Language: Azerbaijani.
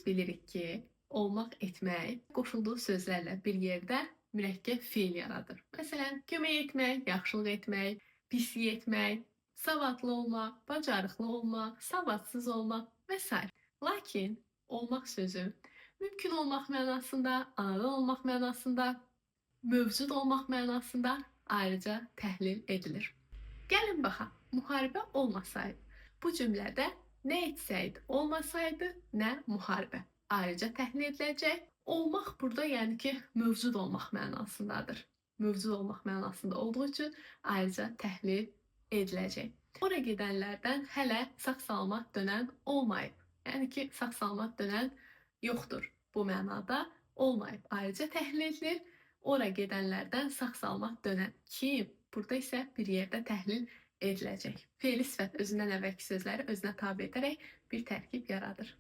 Biz bilirik ki, olmaq, etmək qoşulduğu sözlərlə bir yerdə mürəkkəb feil yaradır. Məsələn, kömək etmək, yaxşılıq etmək, pislik etmək, savadlı olmaq, bacarıqlı olmaq, savadsız olmaq və s. Lakin olmaq sözü mümkün olmaq mənasında, anadan olmaq mənasında, mövcud olmaq mənasında ayrıca təhlil edilir. Gəlin baxaq, müharibə olmasaydı, bu cümlədə nə etsəydi, olmasaydı, nə müharibə ayrıca təhlil ediləcək. Olmaq burada yəni ki, mövcud olmaq mənasındadır. Mövcud olmaq mənasında olduğu üçün ayrıca təhlil ediləcək. Ora gedənlərdən hələ sağ-salamat dönən olmayıb. Yəni ki, sağ-salamat dönən yoxdur. Bu mənada olmayıb. Ayrıca təhlil edilir. Ora gedənlərdən sağ-salamat dönən kim? Burada isə bir yerdə təhlil ediləcək. Fe'li sifət özündən əvvəlki sözləri özünə tabe edərək bir tərkib yaradır.